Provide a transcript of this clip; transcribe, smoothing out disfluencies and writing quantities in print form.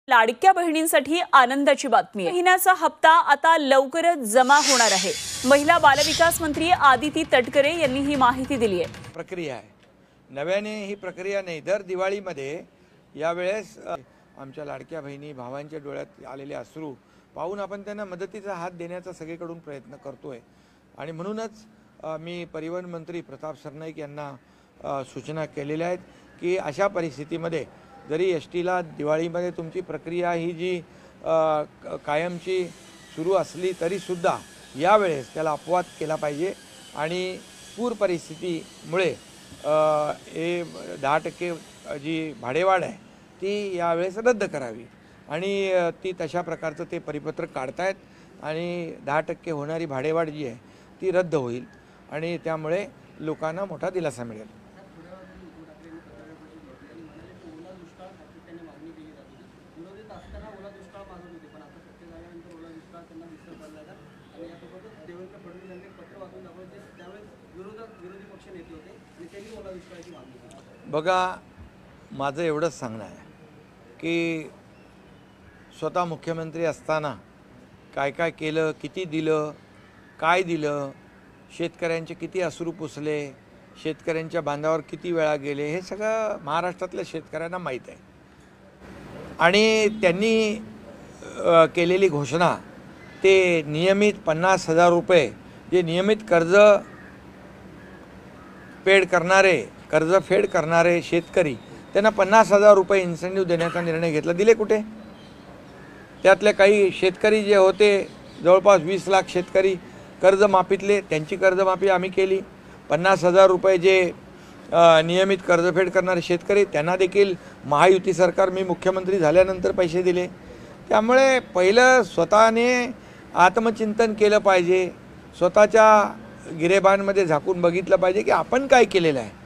लाडक्या बहिणींसाठी आनंदाची बातमी आहे। महिन्याचा हप्ता आता लवकरच जमा होणार आहे। महिला बालविकास मंत्री आदिती तटकरे यांनी ही माहिती दिली आहे। प्रक्रिया आहे, नव्याने ही प्रक्रिया नाही। दर दिवाळीमध्ये यावेळेस आमच्या लाडक्या बहिणी भावांच्या डोळ्यात आलेले अश्रू पाहून आपण त्यांना मदतीचा हात देण्याचा सगळीकडून प्रयत्न करतोय। आणि म्हणूनच मी परिवहन मंत्री प्रताप सरनाईक यांना सूचना केलेल्या आहेत की अशा परिस्थितीमध्ये जरी एसटीला दिवाळीमध्ये तुमची प्रक्रिया ही जी कायमची सुरू असली तरीसुद्धा यावेळेस त्याला अपवाद केला पाहिजे आणि पूर परिस्थितीमुळे हे 10% जी भाडेवाढ आहे ती यावेळेस रद्द करावी आणि ती तशा प्रकारचं ते परिपत्रक काढतायत आणि 10% होणारी भाडेवाढ जी आहे ती रद्द होईल आणि त्यामुळे लोकांना मोठा दिलासा मिळेल। बघा, माझं एवढंच सांगणं आहे की स्वतः मुख्यमंत्री असताना काय काय केलं, किती दिलं, काय दिलं, शेतकऱ्यांचे किती अश्रू पुसले, शेतकऱ्यांच्या बांधावर किती वेळा गेले, हे सगळं महाराष्ट्रातल्या शेतकऱ्यांना माहीत आहे। आणि त्यांनी केलेली घोषणा ते नियमित 50,000 रुपये जे नियमित कर्जफेड करणारे शेतकरी त्यांना 50,000 रुपये इन्सेंटिव्ह देण्याचा निर्णय घेतला। दिले कुठे? त्यातले काही शेतकरी जे होते जवळपास 20 लाख शेतकरी कर्जमाफीतले, त्यांची कर्जमाफी आम्ही केली। 50,000 रुपये जे नियमित कर्जफेड करणारे शेतकरी त्यांना देखील महायुती सरकार मी मुख्यमंत्री झाल्यानंतर पैसे दिले। त्यामुळे पहिलं स्वतःने आत्मचिंतन केलं पाहिजे, स्वतःच्या गिरेबांमध्ये झाकून बघितलं पाहिजे की आपण काय केलेलं आहे।